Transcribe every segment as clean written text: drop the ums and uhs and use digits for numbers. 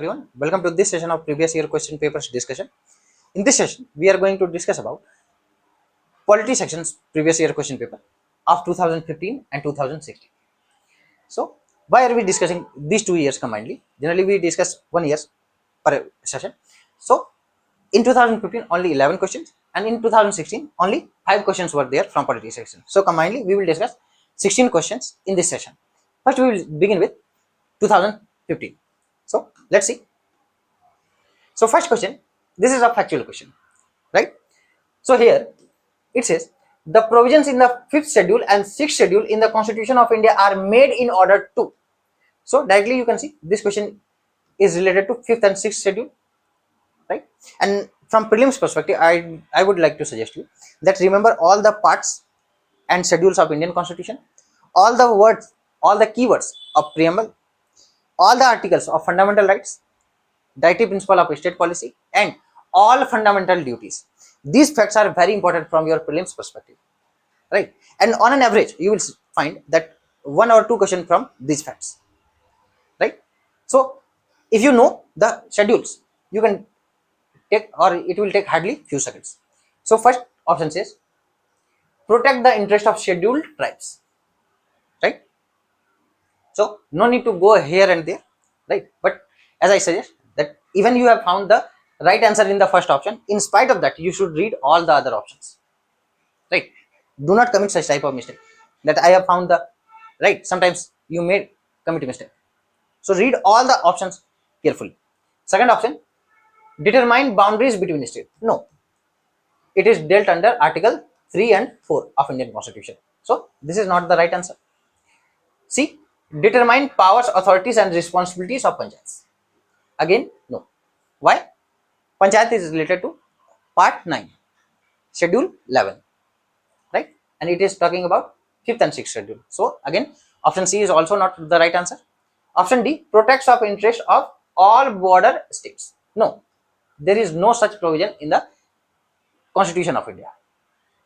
everyone, welcome to this session of previous year question papers discussion. In this session, we are going to discuss about polity sections previous year question paper of 2015 and 2016. So, why are we discussing these 2 years combinedly? Generally, we discuss 1 year per session. So, in 2015, only 11 questions, and in 2016, only 5 questions were there from polity section. So, combinedly, we will discuss 16 questions in this session. First, we will begin with 2015. So, let's see. So, first question, this is a factual question, right? So, here it says the provisions in the 5th schedule and 6th schedule in the Constitution of India are made in order to. So, directly you can see this question is related to 5th and 6th schedule, right? And from prelims perspective, I would like to suggest you that remember all the parts and schedules of Indian Constitution, all the words, all the keywords of preamble, all the articles of fundamental rights, directive principle of state policy, and all fundamental duties. These facts are very important from your prelims perspective, right? And on an average, you will find that 1 or 2 questions from these facts, right? So, if you know the schedules, you can take, or it will take hardly few seconds. So, first option says protect the interest of scheduled tribes, right? So, no need to go here and there, right? But as I suggest that even you have found the right answer in the first option, in spite of that, you should read all the other options, right? Do not commit such type of mistake that I have found the right. Sometimes you may commit a mistake. So, read all the options carefully. Second option, determine boundaries between states. No, it is dealt under Article 3 and 4 of Indian Constitution. So, this is not the right answer. C, determine powers, authorities and responsibilities of panchayats. Again, no. Why? Panchayat is related to part 9, schedule 11, right? And it is talking about 5th and 6th schedule. So, again, option C is also not the right answer. Option D, protects of interest of all border states. No, there is no such provision in the Constitution of India,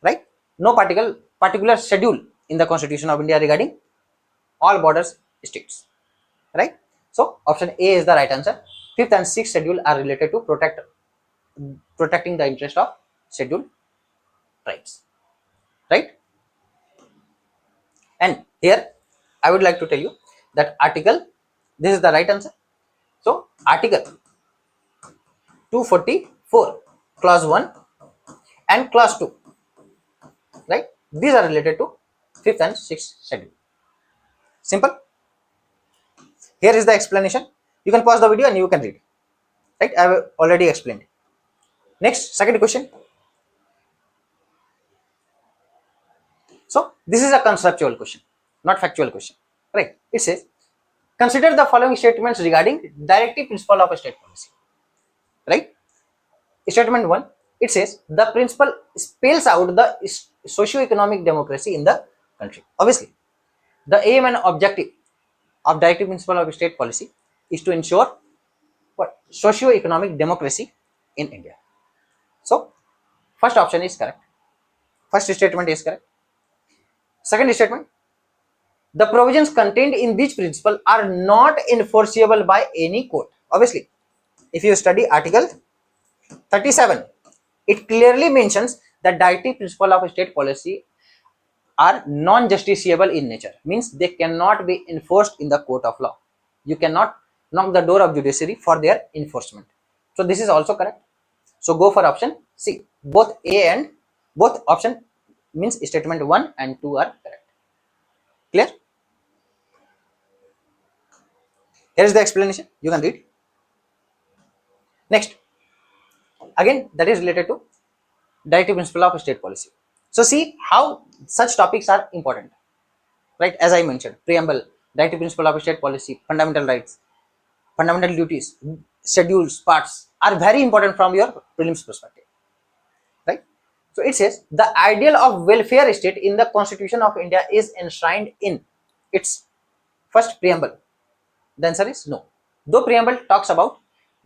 right? No particular schedule in the Constitution of India regarding all borders states, right? So, option A is the right answer. 5th and 6th schedule are related to protecting the interest of scheduled tribes, right? And here I would like to tell you that article, this is the right answer. So, article 244 clause 1 and clause 2, right? These are related to 5th and 6th schedule. Simple. Here is the explanation. You can pause the video and you can read, right? I have already explained. Next, second question. So, this is a conceptual question, not factual question, right? It says, consider the following statements regarding directive principle of a state policy, right? Statement 1, it says, the principle spells out the socio-economic democracy in the country. Obviously, the aim and objective of directive principle of state policy is to ensure what? Socio-economic democracy in India. So, first option is correct. First statement is correct. Second statement, the provisions contained in this principle are not enforceable by any court. Obviously, if you study article 37, it clearly mentions that directive principle of state policy are non-justiciable in nature, means they cannot be enforced in the court of law. You cannot knock the door of judiciary for their enforcement. So, this is also correct. So, go for option C. Both A and both option means statement 1 and 2 are correct. Clear? Here is the explanation. You can read. Next, again, that is related to directive principle of state policy. So, see how such topics are important, right? As I mentioned, preamble, directive principle of state policy, fundamental rights, fundamental duties, schedules, parts are very important from your prelims perspective, right? So, it says the ideal of welfare state in the Constitution of India is enshrined in its first preamble. The answer is no. Though preamble talks about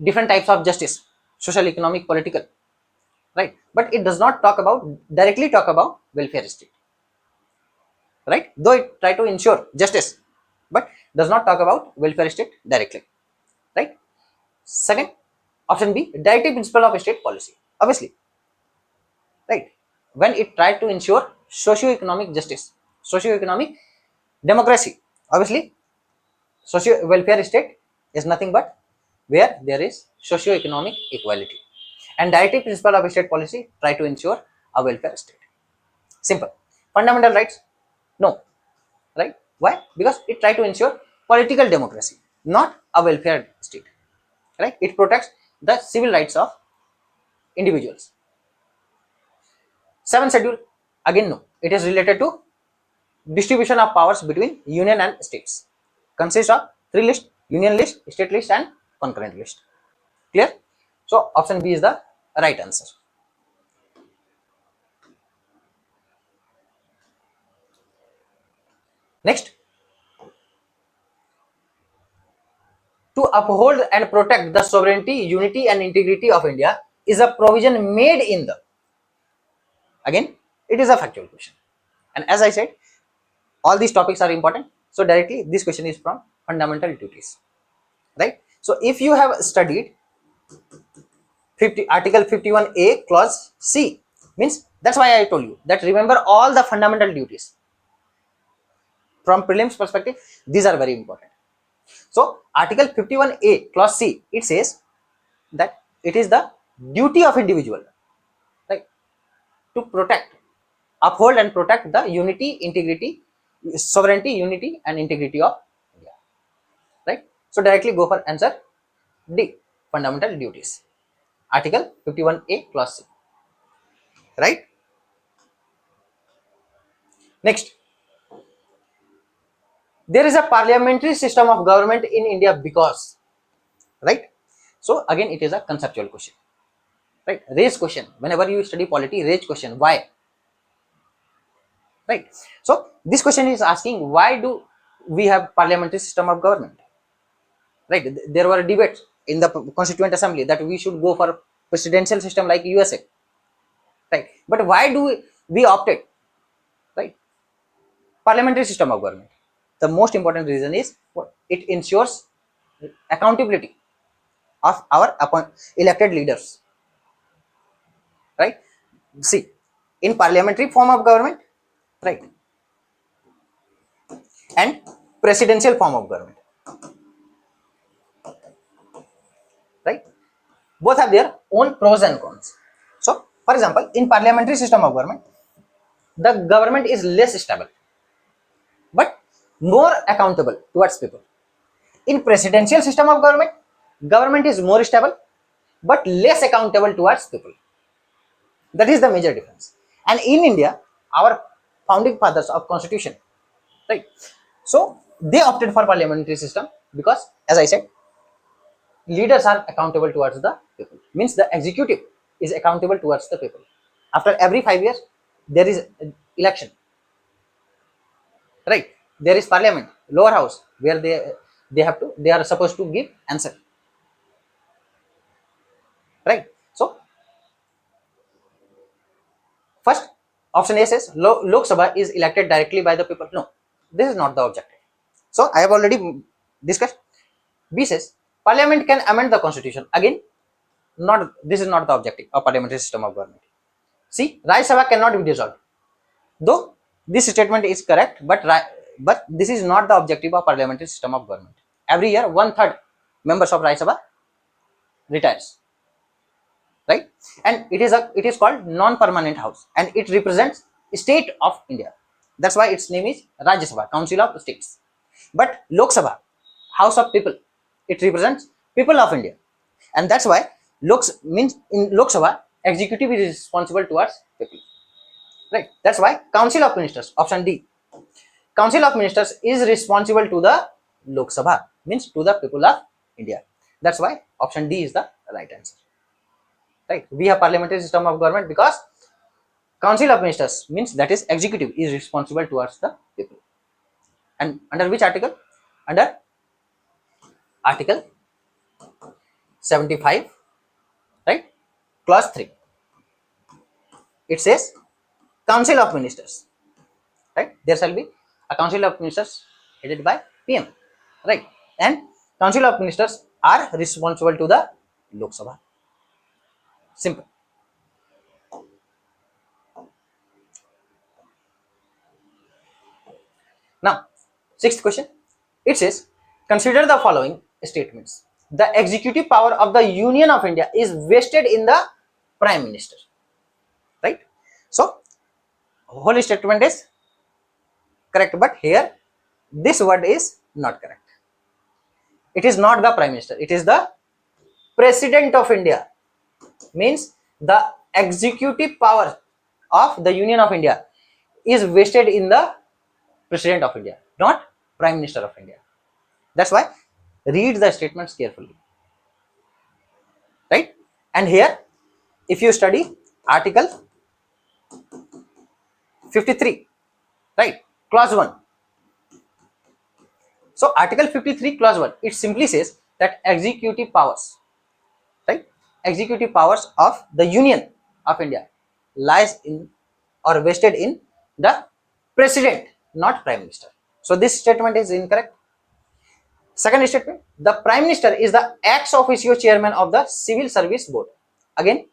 different types of justice, social, economic, political, right? But it does not directly talk about welfare state, right? Though it try to ensure justice, but does not talk about welfare state directly, right? Second, option B, directive principle of state policy. Obviously, right? When it tried to ensure socio-economic justice, socio-economic democracy. Obviously, socio-welfare state is nothing but where there is socio-economic equality. And directive principle of state policy try to ensure a welfare state. Simple. Fundamental rights? No. Right? Why? Because it try to ensure political democracy, not a welfare state. Right? It protects the civil rights of individuals. Seventh schedule, again no. It is related to distribution of powers between union and states. Consists of three lists: union list, state list, and concurrent list. Clear? So option B is the right answer. Next, to uphold and protect the sovereignty, unity, and integrity of India is a provision made in the. Again, it is a factual question. And as I said, all these topics are important. So directly, this question is from fundamental duties. Right? So if you have studied Article 51A clause C, means that's why I told you that remember all the fundamental duties. From prelims perspective, these are very important. So Article 51A clause C, it says that it is the duty of individual, right, to protect, uphold and protect the unity, integrity, sovereignty, unity and integrity of India. Right? So directly go for answer D, fundamental duties. Article 51A clause C. Right? Next, there is a parliamentary system of government in India because, right? So again, it is a conceptual question, right? Raise question. Whenever you study polity, raise question. Why? Right? So this question is asking, why do we have parliamentary system of government? Right? There were debates in the Constituent Assembly that we should go for presidential system like USA. Right? But why do we opted, right, parliamentary system of government? The most important reason is it ensures accountability of our elected leaders. Right? See, in parliamentary form of government, right, and presidential form of government, right, both have their own pros and cons. So for example, in parliamentary system of government, the government is less stable but more accountable towards people. In presidential system of government, government is more stable but less accountable towards people. That is the major difference. And in India, our founding fathers of constitution, right, so they opted for parliamentary system because, as I said, leaders are accountable towards the people. Means the executive is accountable towards the people. After every 5 years, there is election, right? There is parliament, lower house, where they are supposed to give answer, right? So first option A says Lok Sabha is elected directly by the people. No, this is not the objective. So I have already discussed. B says parliament can amend the constitution. Again, not this is not the objective of parliamentary system of government. See, Rajya Sabha cannot be dissolved. Though this statement is correct, but this is not the objective of parliamentary system of government. Every year, 1/3 members of Rajya Sabha retires, right? And it is called non-permanent house, and it represents state of India. That's why its name is Rajya Sabha, Council of States. But Lok Sabha, House of People, it represents people of India, and that's why means in Lok Sabha, executive is responsible towards people. Right. That's why Council of Ministers, option D. Council of Ministers is responsible to the Lok Sabha, means to the people of India. That's why option D is the right answer. Right. We have parliamentary system of government because Council of Ministers means that is executive is responsible towards the people. And under which article? Under Article 75, right? Clause 3. It says Council of Ministers. Right? There shall be a Council of Ministers headed by PM, right? And Council of Ministers are responsible to the Lok Sabha. Simple. Now, sixth question. It says, consider the following statements. The executive power of the Union of India is vested in the Prime Minister. Right? So, whole statement is correct, but here this word is not correct. It is not the Prime Minister, it is the President of India. Means the executive power of the Union of India is vested in the President of India, not Prime Minister of India. That's why read the statements carefully. Right? And here, if you study Article 53, right, clause 1. So Article 53 clause 1, it simply says that executive powers, right, executive powers of the Union of India lies in or vested in the President, not Prime Minister. So this statement is incorrect. Second statement, the Prime Minister is the ex officio chairman of the Civil Service Board. Again,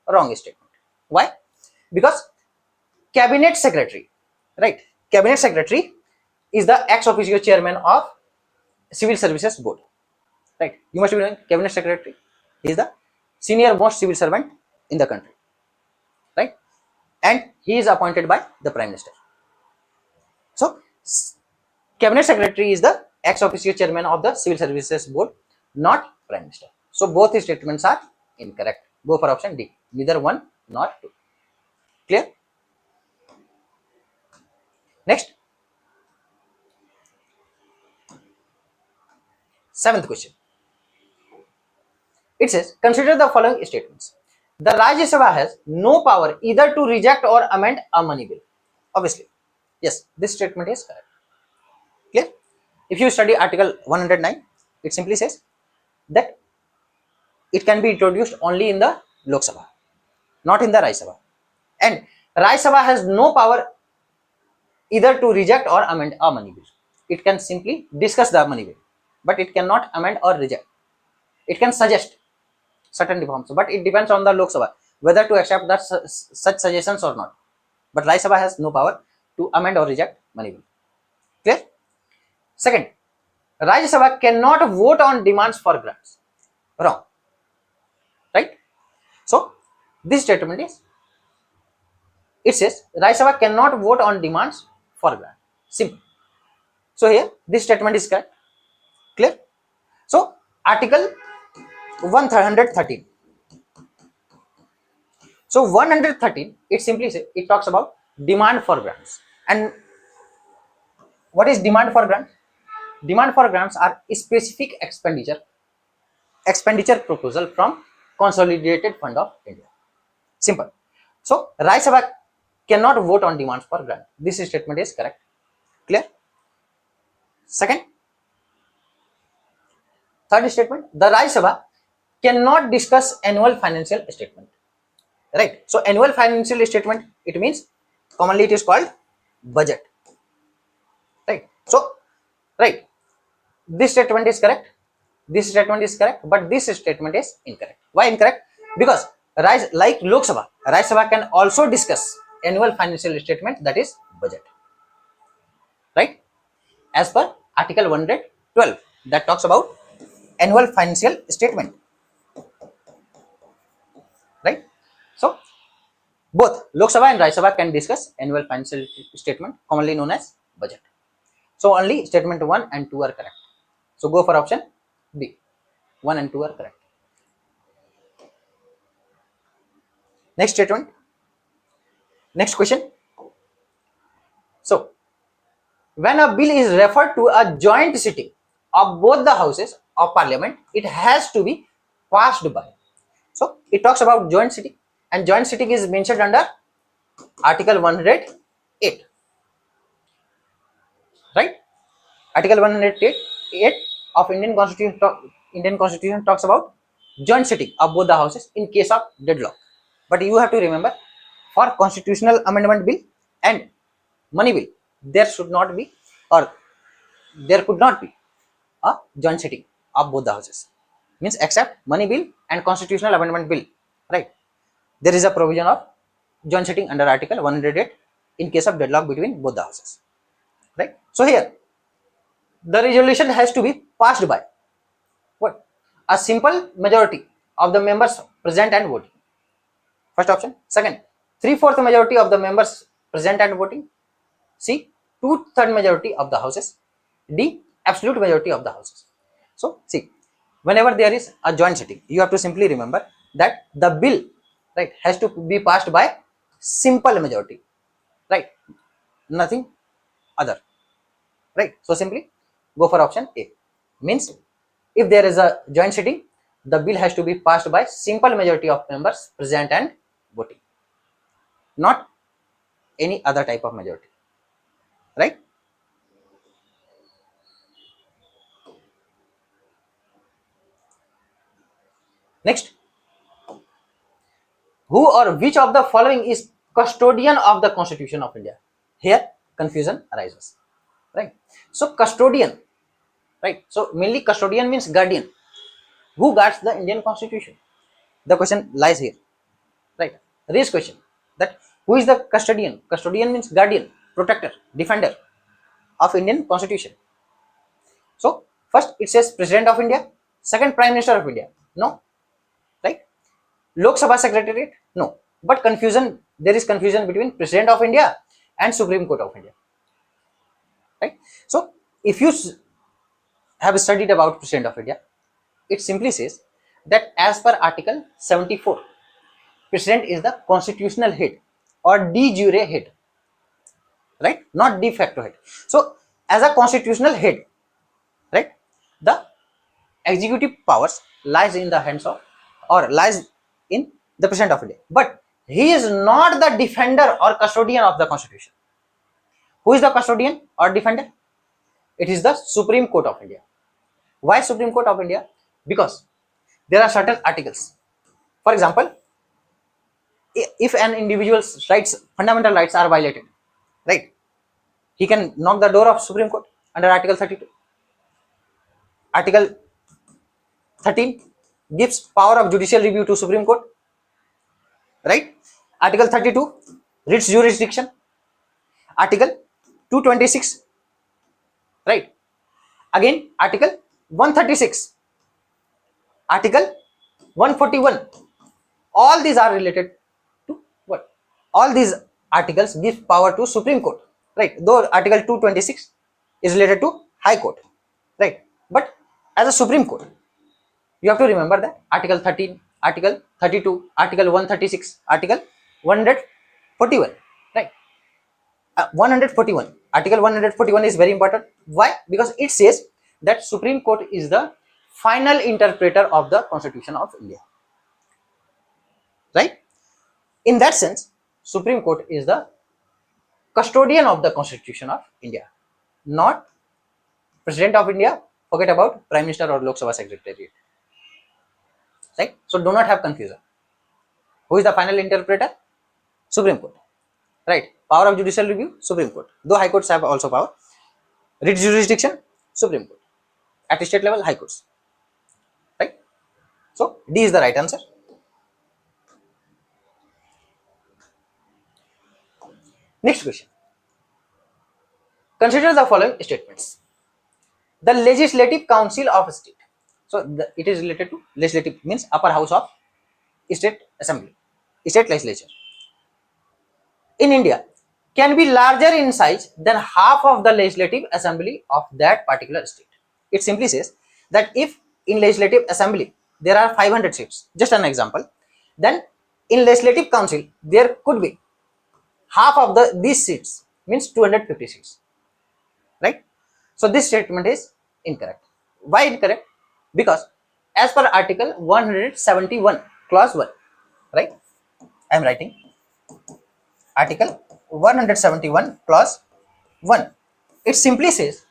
wrong statement. Why? Because Cabinet Secretary, right, Cabinet Secretary is the ex officio chairman of Civil Services Board. Right? You must be knowing Cabinet Secretary. He is the senior most civil servant in the country. Right? And he is appointed by the Prime Minister. So, Cabinet Secretary is the ex officio chairman of the Civil Services Board, not Prime Minister. So, both his statements are incorrect. Go for option D. Neither one nor two. Clear? Next. Seventh question. It says, consider the following statements. The Rajya Sabha has no power either to reject or amend a money bill. Obviously, yes, this statement is correct. Clear? If you study Article 109, it simply says that it can be introduced only in the Lok Sabha, not in the Rajya Sabha. And Rajya Sabha has no power either to reject or amend a money bill. It can simply discuss the money bill, but it cannot amend or reject. It can suggest certain reforms, but it depends on the Lok Sabha whether to accept that such suggestions or not. But Rajya Sabha has no power to amend or reject money bill. Clear? Second, Rajya Sabha cannot vote on demands for grants. Wrong. Right? So, this statement is, it says Rajya Sabha cannot vote on demands for grant. Simple. So, here this statement is correct. Clear? So, Article 113. So, 113, it simply says, it talks about demand for grants. And what is demand for grants? Demand for grants are specific expenditure proposal from Consolidated Fund of India. Simple. So, Rajya Sabha cannot vote on demands for grant. This statement is correct. Clear? Second, third statement, the Rajya Sabha cannot discuss annual financial statement. Right? So, annual financial statement, it means commonly it is called budget. Right? So, right, this statement is correct. This statement is correct, but this statement is incorrect. Why incorrect? Because like Lok Sabha, Rajya Sabha can also discuss annual financial statement, that is budget. Right? As per Article 112, that talks about annual financial statement. Right? So, both Lok Sabha and Rajya Sabha can discuss annual financial statement, commonly known as budget. So, only statement 1 and 2 are correct. So, go for option B. 1 and 2 are correct. Next statement. Next question. So, when a bill is referred to a joint sitting of both the houses of parliament, it has to be passed by. So, it talks about joint sitting, and joint sitting is mentioned under Article 108. Right? Article 108 of Indian Constitution talks about joint sitting of both the houses in case of deadlock. But you have to remember, for constitutional amendment bill and money bill, there should not be, or there could not be, a joint sitting of both the houses. means except money bill and constitutional amendment bill, right? There is a provision of joint sitting under article 108 in case of deadlock between both the houses, right? So here the resolution has to be passed by what? A simple majority of the members present and voting. First option. Second, 3/4 majority of the members present and voting. C, 2/3 majority of the houses. D, absolute majority of the houses. So see, whenever there is a joint sitting, you have to simply remember that the bill, right, has to be passed by simple majority, right? Nothing other, right? So simply go for option A. Means if there is a joint sitting, the bill has to be passed by simple majority of members present and voting, not any other type of majority, right? Next, who or which of the following is custodian of the Constitution of India? Here confusion arises, right? So custodian, right? So mainly custodian means guardian. Who guards the Indian Constitution? The question lies here, right? Raise question that who is the custodian? Custodian means guardian, protector, defender of Indian Constitution. So first it says President of India, second Prime Minister of India. No, right? Lok Sabha Secretariat? No. But confusion, there is confusion between President of India and Supreme Court of India, right? So if you have studied about President of India, it simply says that as per Article 74, President is the constitutional head or de jure head, right? Not de facto head. So as a constitutional head, right, the executive powers lies in the hands of or lies in the President of India, but he is not the defender or custodian of the Constitution. Who is the custodian or defender? It is the Supreme Court of India. Why Supreme Court of India? Because there are certain articles. For example, if an individual's rights, fundamental rights are violated, right, he can knock the door of Supreme Court under Article 32. Article 13 gives power of judicial review to Supreme Court, right? Article 32 writs jurisdiction. Article 226, right? Again Article 136, Article 141, all these are related to what? All these articles give power to Supreme Court, right? Though Article 226 is related to High Court, right? But as a Supreme Court, you have to remember that Article 13, Article 32, Article 136, Article 141, right? 141, Article 141 is very important. Why? Because it says that Supreme Court is the final interpreter of the Constitution of India, right? In that sense, Supreme Court is the custodian of the Constitution of India, not President of India. Forget about Prime Minister or Lok Sabha Secretariat, right? So do not have confusion. Who is the final interpreter? Supreme Court, right? Power of judicial review, Supreme Court. Though High Courts have also power. Writ jurisdiction, Supreme Court. At state level, High Courts, right? So D is the right answer. Next question. Consider the following statements. The Legislative Council of State. So it is related to legislative means upper house of state assembly, state legislature in India can be larger in size than half of the legislative assembly of that particular state. It simply says that if in legislative assembly there are 500 seats, just an example, then in legislative council there could be half of these seats, means 250 seats, right? So this statement is incorrect. Why incorrect? Because as per Article 171 clause 1, right, I am writing Article 171 clause 1, it simply says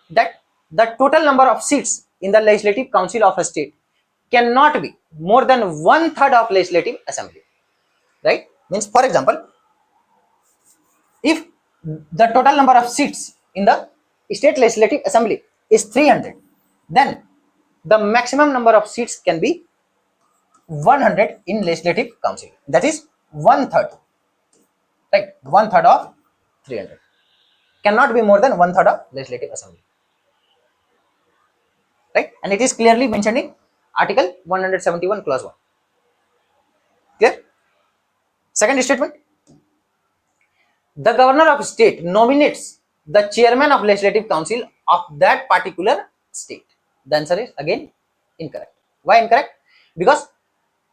that the total number of seats in the legislative council of a state cannot be more than 1/3 of legislative assembly, right? Means for example, if the total number of seats in the state legislative assembly is 300, then the maximum number of seats can be 100 in legislative council, that is one third, right? One third of 300 cannot be more than one third of legislative assembly, right? And it is clearly mentioned in article 171 clause 1. Clear? Second statement, the governor of state nominates the chairman of legislative council of that particular state. The answer is again incorrect. Why incorrect? Because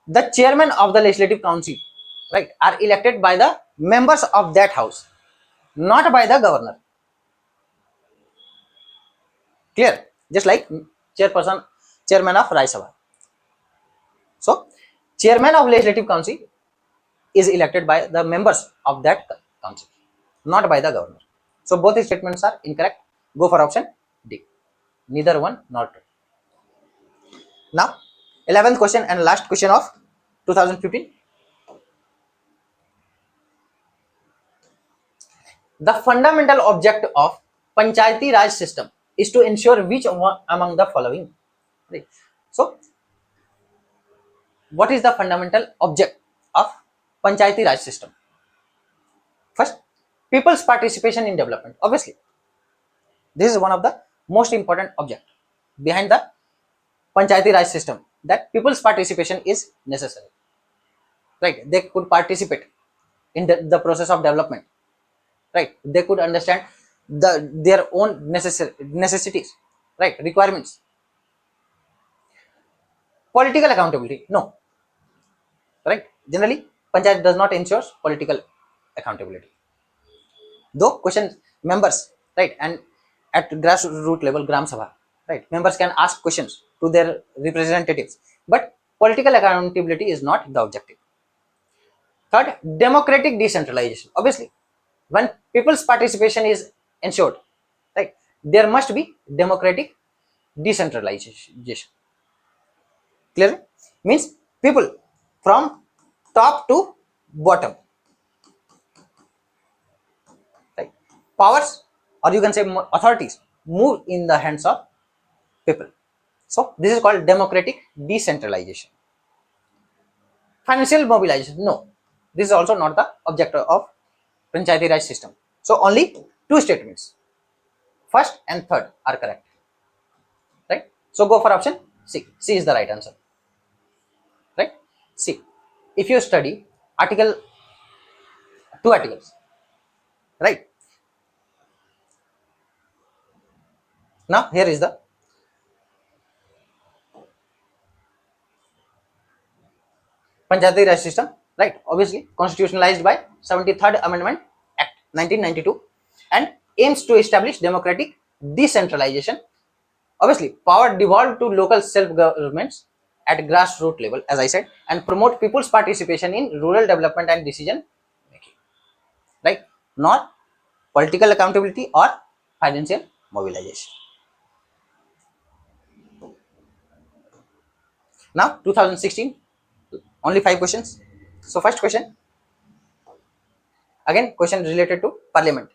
the chairman of the legislative council, right, are elected by the members of that house, not by the governor. Clear? Just like chairman of Rajya Sabha. So chairman of legislative council is elected by the members of that council, not by the governor. So both statements are incorrect. Go for option D. Neither one nor two. Now 11th question and last question of 2015. The fundamental object of Panchayati Raj system is to ensure which one among the following. Right. So what is the fundamental object of Panchayati Raj system? First, people's participation in development. Obviously, this is one of the most important object behind the Panchayati Raj system, that people's participation is necessary. Right? They could participate in the process of development. Right? They could understand their own necessities, right? Requirements. Political accountability, no. Right? Generally, Panchayat does not ensure political accountability. Though question members, right, and at grassroots level, Gram Sabha, right, members can ask questions to their representatives, but political accountability is not the objective. Third, democratic decentralization. Obviously, when people's participation is ensured, right, there must be democratic decentralization. Clear? Means people from top to bottom, right? Powers, or you can say authorities, move in the hands of people. So this is called democratic decentralization. Financial mobilization, no. This is also not the objective of Panchayati Raj system. So only two statements, first and third, are correct. Right? So go for option C. C is the right answer. Right? C. If you study two articles, right? Now here is the Panchayati Raj system, right? Obviously constitutionalized by 73rd Amendment Act 1992 and aims to establish democratic decentralization. Obviously, power devolved to local self-governments at grassroots level, as I said, and promote people's participation in rural development and decision making, right? Not political accountability or financial mobilization. Now 2016, only 5 questions. So first question, again question related to Parliament.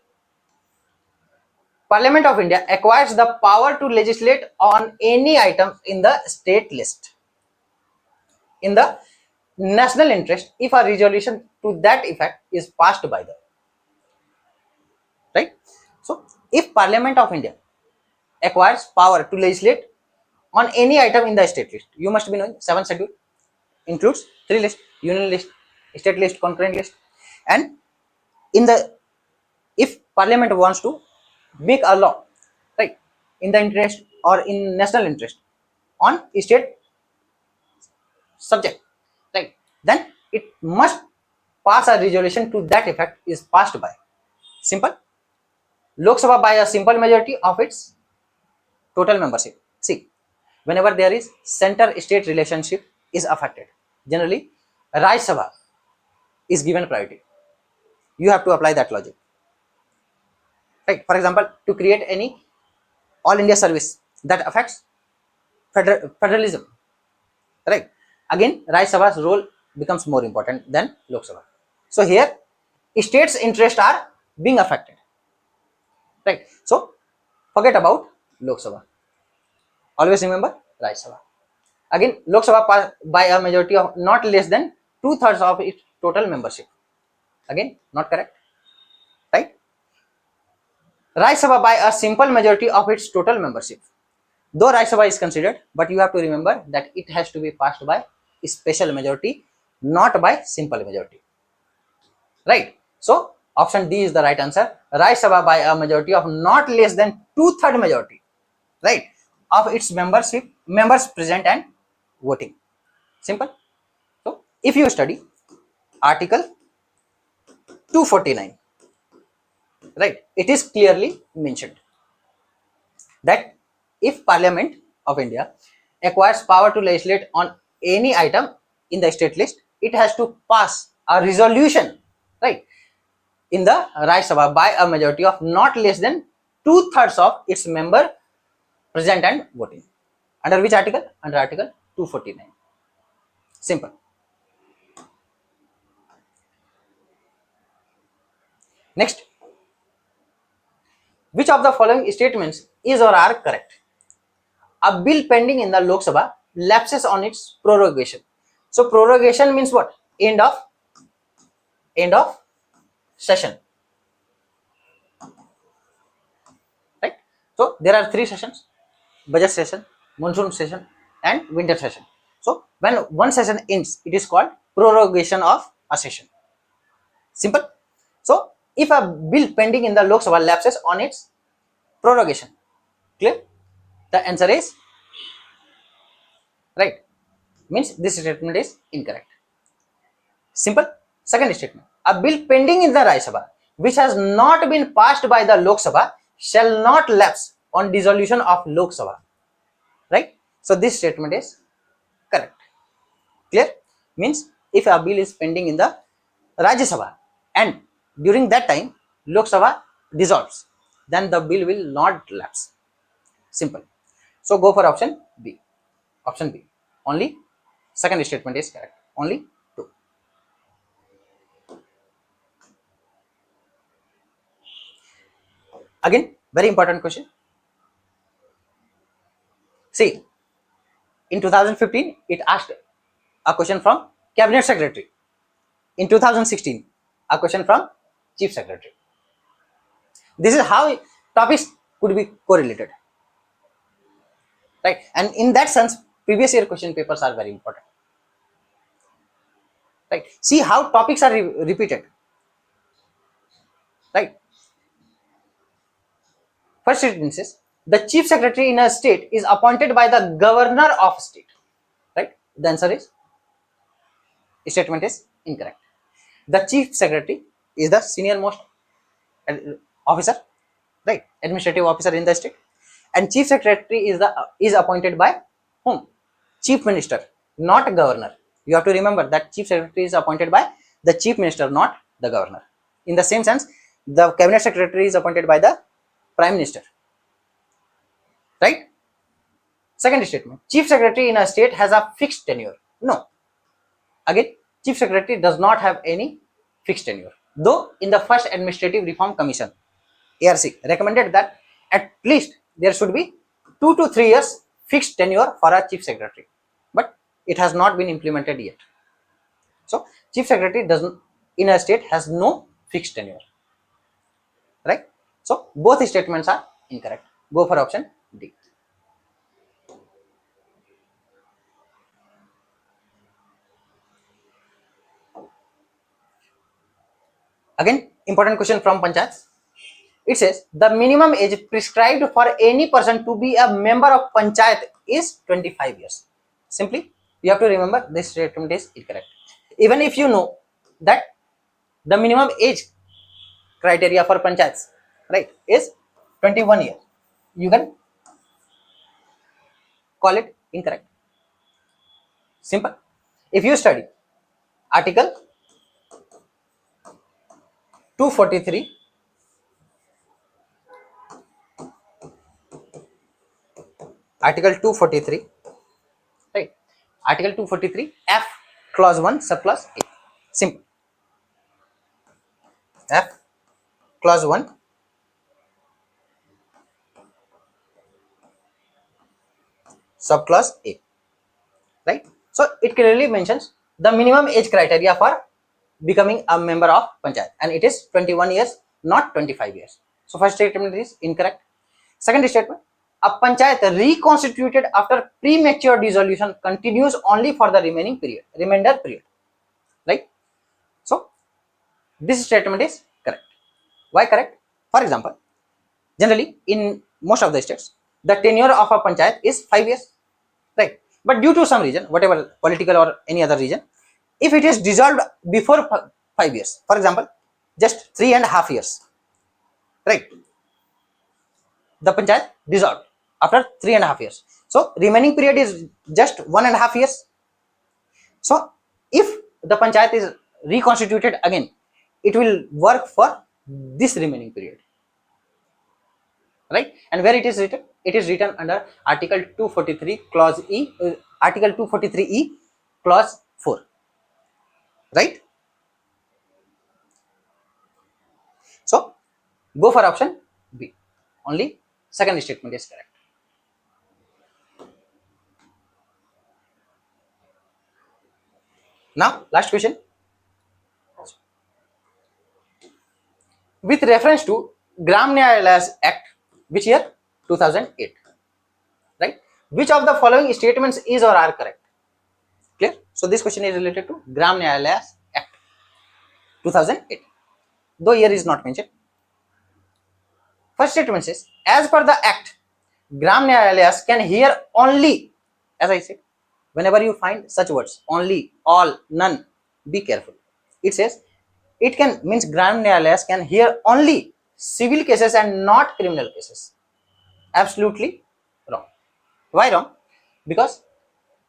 Parliament of India acquires the power to legislate on any item in the state list in the national interest if a resolution to that effect is passed by the, right? So if Parliament of India acquires power to legislate on any item in the state list, you must be knowing 7th schedule includes 3 lists: union list, state list, concurrent list. And in the, if Parliament wants to make a law, right, in the interest or in national interest on state subject, right, then it must pass a resolution to that effect is passed by simple Lok Sabha by a simple majority of its total membership. See, whenever there is center-state relationship is affected, generally Rajya Sabha is given priority. You have to apply that logic, right? For example, to create any all India service that affects federalism, right? Again, Rajya Sabha's role becomes more important than Lok Sabha. So here, states' interests are being affected, right? So forget about Lok Sabha. Always remember Rajya Sabha. Again, Lok Sabha passed by a majority of not less than 2/3 of its total membership. Again, not correct, right? Rajya Sabha by a simple majority of its total membership. Though Rajya Sabha is considered, but you have to remember that it has to be passed by a special majority, not by simple majority, right? So option D is the right answer. Rajya Sabha by a majority of not less than 2/3 majority, right, of its members present and voting. Simple. So if you study Article 249, right, it is clearly mentioned that if Parliament of India acquires power to legislate on any item in the state list, it has to pass a resolution, right, in the Rajya Sabha by a majority of not less than 2/3 of its member present and voting. Under which article? Under Article 249. Simple. Next, which of the following statements is or are correct? A bill pending in the Lok Sabha lapses on its prorogation. So prorogation means what? End of session, right? So there are three sessions: budget session, monsoon session, and winter session. So when one session ends, it is called prorogation of a session. Simple. So if a bill pending in the Lok Sabha lapses on its prorogation, clear? The answer is right. Means this statement is incorrect. Simple. Second statement: a bill pending in the Rajya Sabha which has not been passed by the Lok Sabha shall not lapse on dissolution of Lok Sabha. Right? So this statement is correct. Clear? Means if a bill is pending in the Rajya Sabha and during that time Lok Sabha dissolves, then the bill will not lapse. Simple. So go for option B. Option B. Only second statement is correct. Only two. Again, very important question. See, in 2015, it asked a question from Cabinet Secretary. In 2016, a question from Chief Secretary. This is how topics could be correlated, right? And in that sense, previous year question papers are very important, right? See how topics are repeated, right? First sentence says, the Chief Secretary in a state is appointed by the Governor of state, right? The answer is, statement is incorrect. The Chief Secretary is the senior most officer, right, administrative officer in the state, and Chief Secretary is appointed by whom? Chief Minister, not Governor. You have to remember that Chief Secretary is appointed by the Chief Minister, not the Governor. In the same sense, the Cabinet Secretary is appointed by the Prime Minister, right? Second statement: Chief Secretary in a state has a fixed tenure. No. Again, Chief Secretary does not have any fixed tenure. Though in the first Administrative Reform Commission, ARC recommended that at least there should be 2 to 3 years fixed tenure for a Chief Secretary, but it has not been implemented yet. So Chief Secretary doesn't in a state has no fixed tenure, right? So both statements are incorrect. Go for option D. Again, important question from Panchayat. It says the minimum age prescribed for any person to be a member of Panchayat is 25 years. Simply, you have to remember this statement is incorrect. Even if you know that the minimum age criteria for Panchayats, right, is 21 years, you can call it incorrect. Simple. If you study Article 243, Article 243, right? Article 243 F clause 1 subclause A. Simple. F clause 1 subclause A, right? So it clearly mentions the minimum age criteria for becoming a member of panchayat, and it is 21 years, not 25 years. So first statement is incorrect. Second statement, a panchayat reconstituted after premature dissolution continues only for the remainder period, right? So this statement is correct. Why correct? For example, generally in most of the states, the tenure of a panchayat is 5 years, right? But due to some reason, whatever political or any other reason, if it is dissolved before 5 years, for example, just 3.5 years, right? The panchayat dissolved after 3.5 years. So remaining period is just 1.5 years. So if the panchayat is reconstituted again, it will work for this remaining period, right? And where it is written? It is written under Article 243 Clause E, Article 243E Clause 4, right? So go for option B. Only second statement is correct. Now last question. With reference to Gram Nyayalayas Act, which year? 2008, right? Which of the following statements is or are correct? Clear? So this question is related to Gram Nyayalayas Act 2008, though year is not mentioned. First statement says, as per the act, Gram Nyayalayas can hear only, as I said, whenever you find such words, only, all, none, be careful. It says, it can means Gram Nyayalayas can hear only civil cases and not criminal cases. Absolutely wrong. Why wrong? Because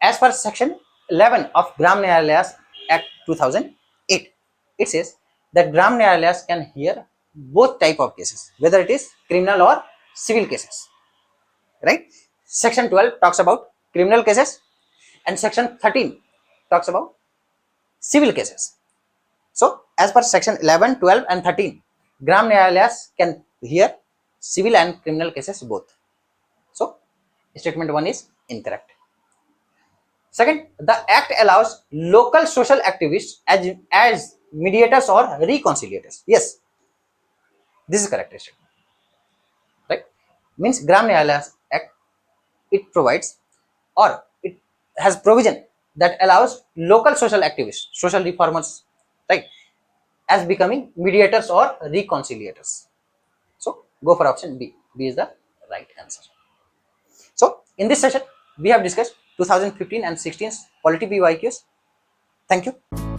as per section 11 of Gram Nyayalayas Act 2008, it says that Gram Nyayalayas can hear both type of cases, whether it is criminal or civil cases, right? Section 12 talks about criminal cases and section 13 talks about civil cases. So as per section 11, 12 and 13, Gram Nyayalayas can hear civil and criminal cases both. So statement 1 is incorrect. Second, the act allows local social activists as mediators or reconciliators. Yes, this is correct statement, right? Means Gram Nyayalayas Act, it provides or it has provision that allows local social activists, social reformers, right, as becoming mediators or reconciliators. So go for option B. B is the right answer. So in this session, we have discussed 2015 and 16's Polity PYQs. Thank you.